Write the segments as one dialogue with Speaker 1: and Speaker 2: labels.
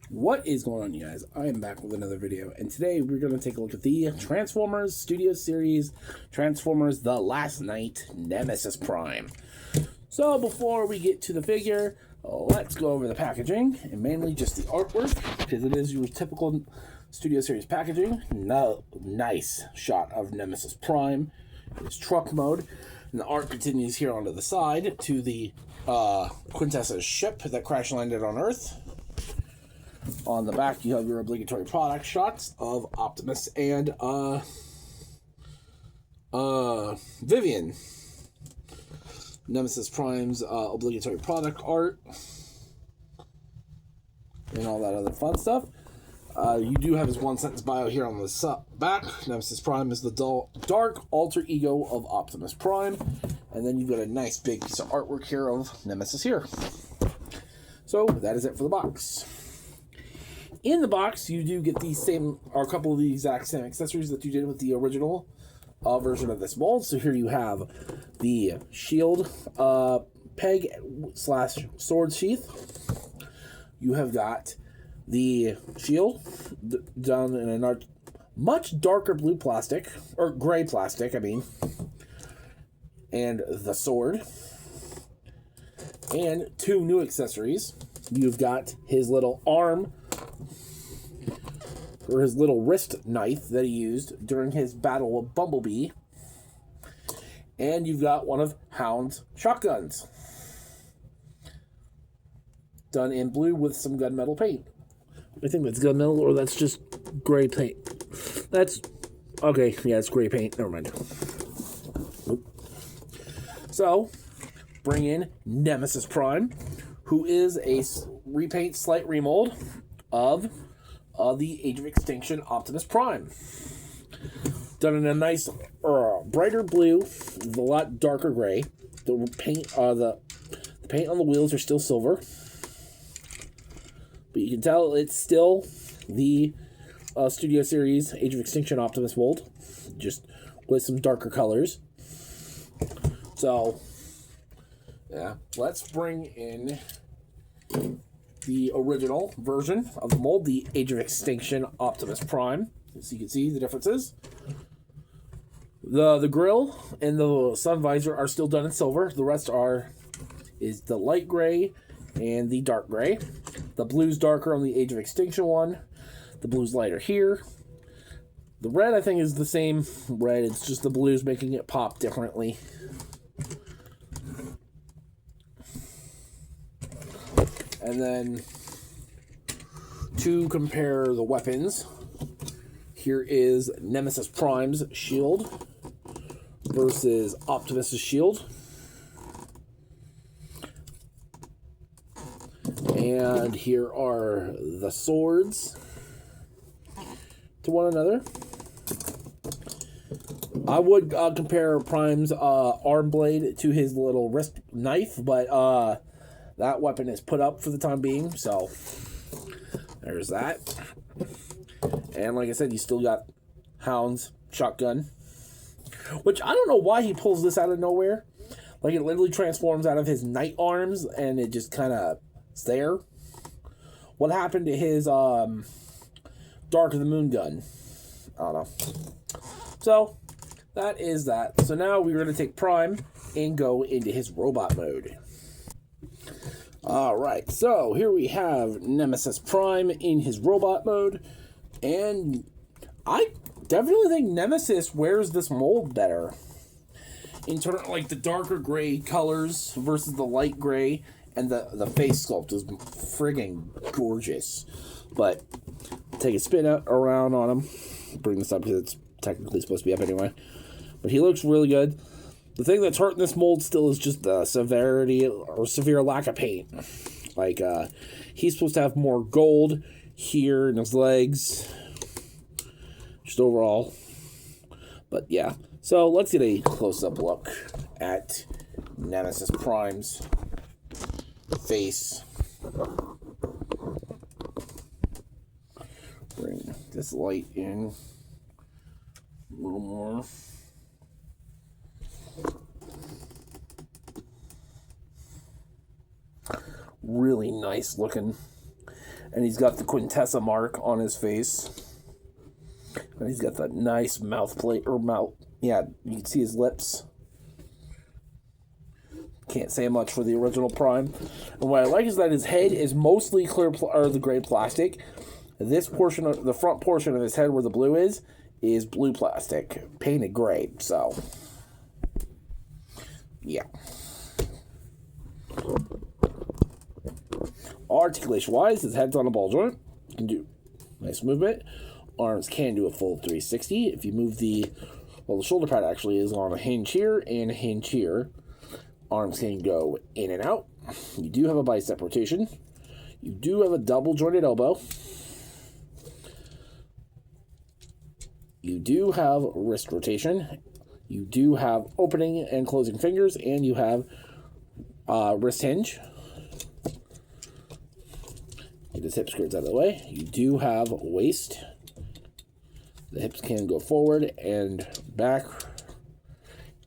Speaker 1: What is going on, you guys? I am back with another video, and today we're going to take a look at the Transformers Studio Series Transformers The Last Knight Nemesis Prime. So before we get to the figure, let's go over the packaging, and mainly just the artwork, because it is your typical Studio Series packaging. Nice shot of Nemesis Prime in his truck mode, and the art continues here onto the side to the Quintessa's ship that crash landed on Earth. On the back, you have your obligatory product shots of Optimus and Vivian. Nemesis Prime's obligatory product art and all that other fun stuff. You do have his one-sentence bio here on the back. Nemesis Prime is the dark alter ego of Optimus Prime. And then you've got a nice big piece of artwork here of Nemesis here. So that is it for the box. In the box, you do get the same, or a couple of the exact same accessories that you did with the original version of this mold. So here you have the shield peg / sword sheath. You have got the shield done in a much darker blue plastic, or gray plastic, I mean, and the sword. And two new accessories. You've got his little arm, or his little wrist knife that he used during his battle with Bumblebee. And you've got one of Hound's shotguns, done in blue with some gunmetal paint. I think that's gunmetal, or that's just gray paint. That's, okay, yeah, it's gray paint, never mind. So, bring in Nemesis Prime, who is a repaint, slight remold of the Age of Extinction Optimus Prime. Done in a nice brighter blue with a lot darker gray. The paint on the wheels are still silver, but you can tell it's still the Studio Series Age of Extinction Optimus mold, just with some darker colors. So, yeah, let's bring in the original version of the mold, the Age of Extinction Optimus Prime. So you can see the differences. The grill and the sun visor are still done in silver. The rest is the light gray and the dark gray. The blue's darker on the Age of Extinction one. The blue's lighter here. The red, I think, is the same red. It's just the blue's making it pop differently. And then, to compare the weapons, here is Nemesis Prime's shield versus Optimus's shield. And here are the swords to one another. I would compare Prime's arm blade to his little wrist knife, but that weapon is put up for the time being, so there's that. And like I said, you still got Hound's shotgun, which I don't know why he pulls this out of nowhere. Like, it literally transforms out of his knight arms, and it just kind of is there. What happened to his Dark of the Moon gun? I don't know. So, that is that. So now we're going to take Prime and go into his robot mode. Alright, so here we have Nemesis Prime in his robot mode, and I definitely think Nemesis wears this mold better. In terms of, like, the darker gray colors versus the light gray, and the face sculpt is friggin' gorgeous. But, take a spin around on him, bring this up because it's technically supposed to be up anyway. But he looks really good. The thing that's hurting this mold still is just the severity or severe lack of paint. Like, he's supposed to have more gold here in his legs. Just overall. But yeah. So let's get a close-up look at Nemesis Prime's face. Bring this light in a little more. Really nice looking. And he's got the Quintessa mark on his face. And he's got that nice mouth plate, or mouth, yeah, you can see his lips. Can't say much for the original Prime. And what I like is that his head is mostly clear, or the gray plastic. This portion of, the front portion of his head where the blue is blue plastic, painted gray, so, yeah. Articulation-wise, his head's on a ball joint. You can do nice movement. Arms can do a full 360. If you move the shoulder pad actually is on a hinge here and a hinge here. Arms can go in and out. You do have a bicep rotation. You do have a double jointed elbow. You do have wrist rotation. You do have opening and closing fingers, and you have wrist hinge. Get his hip skirts out of the way. You do have waist. The hips can go forward and back,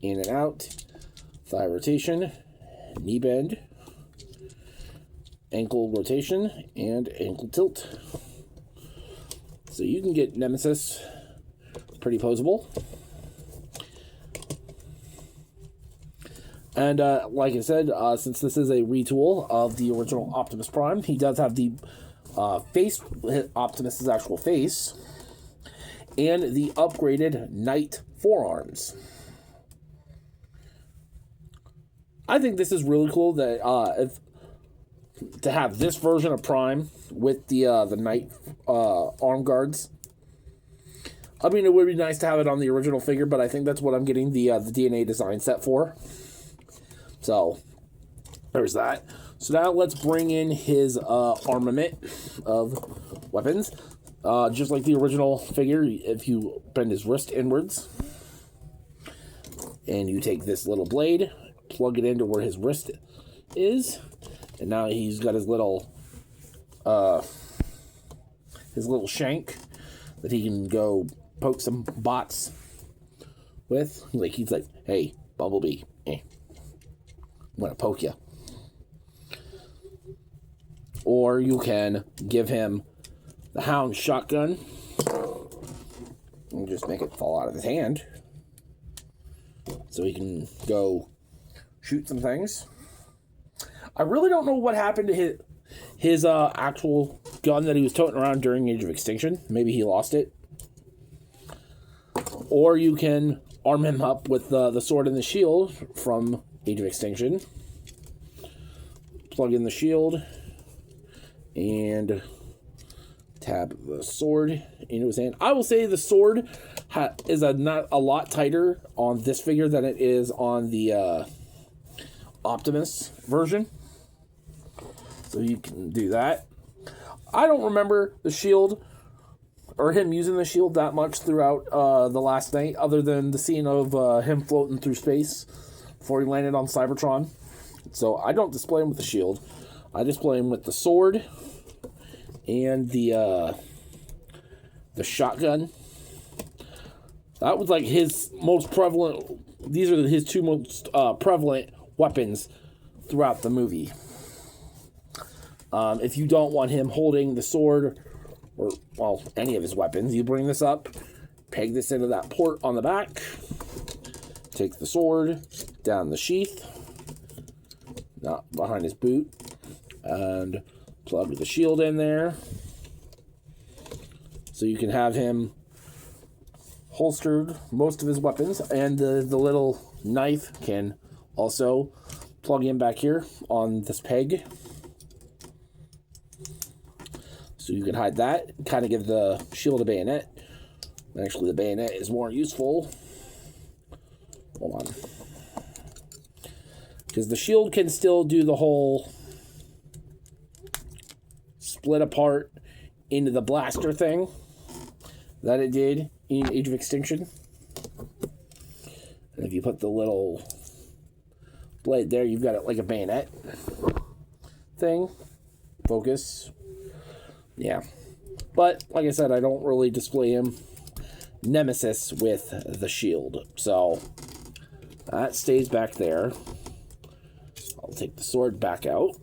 Speaker 1: in and out. Thigh rotation, knee bend, ankle rotation, and ankle tilt. So you can get Nemesis pretty posable. And like I said, since this is a retool of the original Optimus Prime, he does have the face, Optimus's actual face, and the upgraded Knight forearms. I think this is really cool that to have this version of Prime with the Knight arm guards. I mean, it would be nice to have it on the original figure, but I think that's what I'm getting the DNA design set for. So, there's that. So now let's bring in his armament of weapons. Just like the original figure, if you bend his wrist inwards, and you take this little blade, plug it into where his wrist is, and now he's got his little shank that he can go poke some bots with. He's like, hey, Bumblebee, I'm gonna poke you. Or you can give him the Hound shotgun and just make it fall out of his hand so he can go shoot some things. I really don't know what happened to his actual gun that he was toting around during Age of Extinction. Maybe he lost it. Or you can arm him up with the sword and the shield from Age of Extinction. Plug in the shield and tab the sword into his hand. I will say the sword is not a lot tighter on this figure than it is on the Optimus version. So you can do that. I don't remember the shield or him using the shield that much throughout the last night, other than the scene of him floating through space before he landed on Cybertron. So I don't display him with the shield. I display him with the sword and the shotgun. That was like his most prevalent. These are his two most prevalent weapons throughout the movie. If you don't want him holding the sword or, well, any of his weapons, you bring this up, peg this into that port on the back, take the sword down the sheath, not behind his boot, and plug the shield in there. So you can have him holstered most of his weapons, and the little knife can also plug in back here on this peg. So you can hide that, kind of give the shield a bayonet. Actually, the bayonet is more useful. Hold on. Because the shield can still do the whole split apart into the blaster thing that it did in Age of Extinction. And if you put the little blade there, you've got it like a bayonet thing. Focus. Yeah. But, like I said, I don't really display him Nemesis with the shield. So, that stays back there. I'll take the sword back out.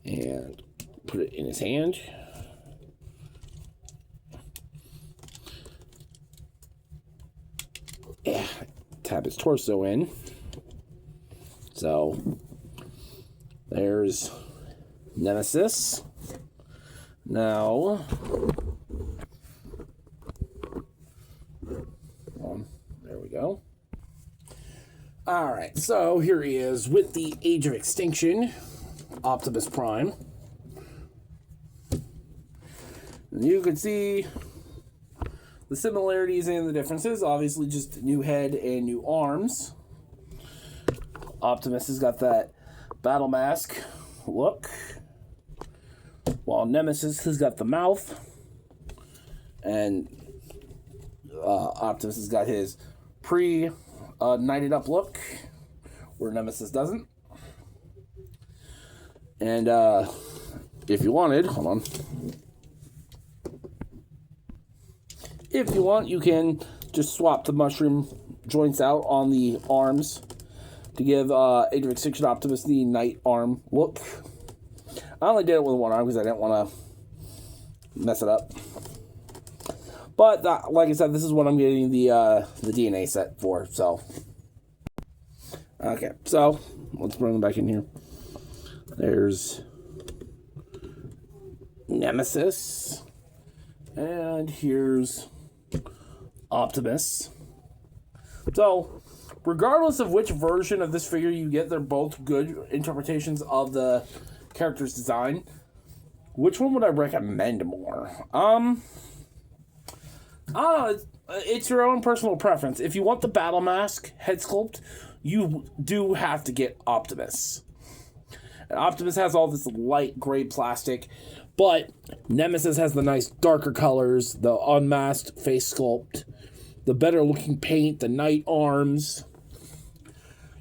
Speaker 1: And put it in his hand. Yeah, tap his torso in. So, there's Nemesis. Now, there we go. Alright, so here he is with the Age of Extinction, Optimus Prime. And you can see the similarities and the differences. Obviously, just new head and new arms. Optimus has got that battle mask look, while Nemesis has got the mouth, and Optimus has got his knighted up look, where Nemesis doesn't. And if you wanted, hold on. If you want, you can just swap the mushroom joints out on the arms to give Age of Extinction Optimus the knight arm look. I only did it with one arm because I didn't want to mess it up. But like I said, this is what I'm getting the DNA set for. So, okay, so let's bring them back in here. There's Nemesis, and here's Optimus. So, regardless of which version of this figure you get, they're both good interpretations of the character's design. Which one would I recommend more? I don't know. It's your own personal preference. If you want the battle mask head sculpt, you do have to get Optimus. And Optimus has all this light gray plastic, but Nemesis has the nice darker colors, the unmasked face sculpt, the better looking paint, the knight arms.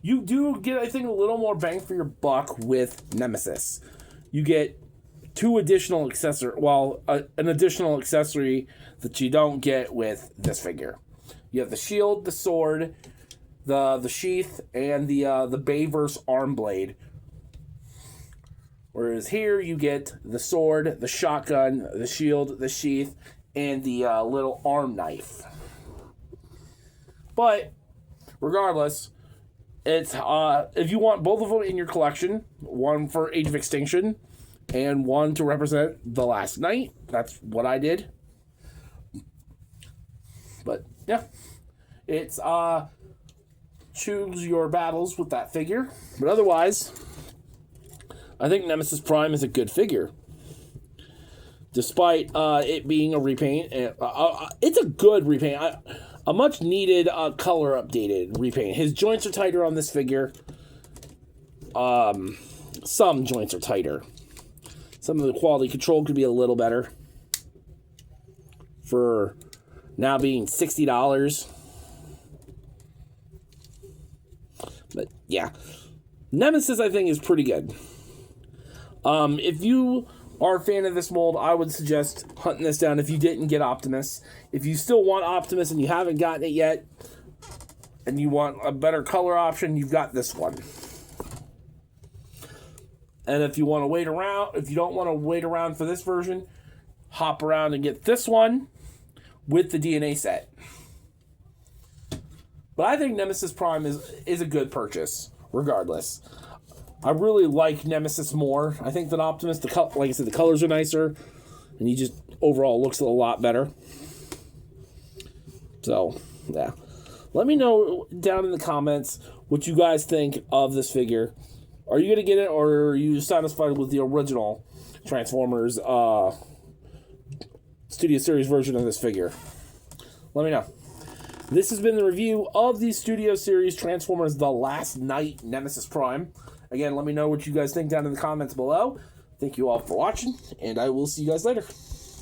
Speaker 1: You do get, I think, a little more bang for your buck with Nemesis. You get two additional accessories, an additional accessory that you don't get with this figure. You have the shield, the sword, the sheath, and the Bayverse arm blade. Whereas here you get the sword, the shotgun, the shield, the sheath, and the little arm knife. But regardless, it's if you want both of them in your collection, one for Age of Extinction and one to represent the Last Knight, that's what I did. But yeah, it's choose your battles with that figure. But otherwise, I think Nemesis Prime is a good figure. Despite it being a repaint, it's a good repaint. A much needed color updated repaint. His joints are tighter on this figure. Some joints are tighter. Some of the quality control could be a little better. For now being $60. But yeah, Nemesis I think is pretty good. If you are a fan of this mold, I would suggest hunting this down if you didn't get Optimus. If you still want Optimus and you haven't gotten it yet, and you want a better color option, you've got this one. And if you want to wait around, if you don't want to wait around for this version, hop around and get this one with the DNA set. But I think Nemesis Prime is a good purchase, regardless. I really like Nemesis more. I think that Optimus, like I said, the colors are nicer, and he just overall looks a lot better. So, yeah. Let me know down in the comments what you guys think of this figure. Are you going to get it, or are you satisfied with the original Transformers Studio Series version of this figure? Let me know. This has been the review of the Studio Series Transformers The Last Knight Nemesis Prime. Again, let me know what you guys think down in the comments below. Thank you all for watching, and I will see you guys later.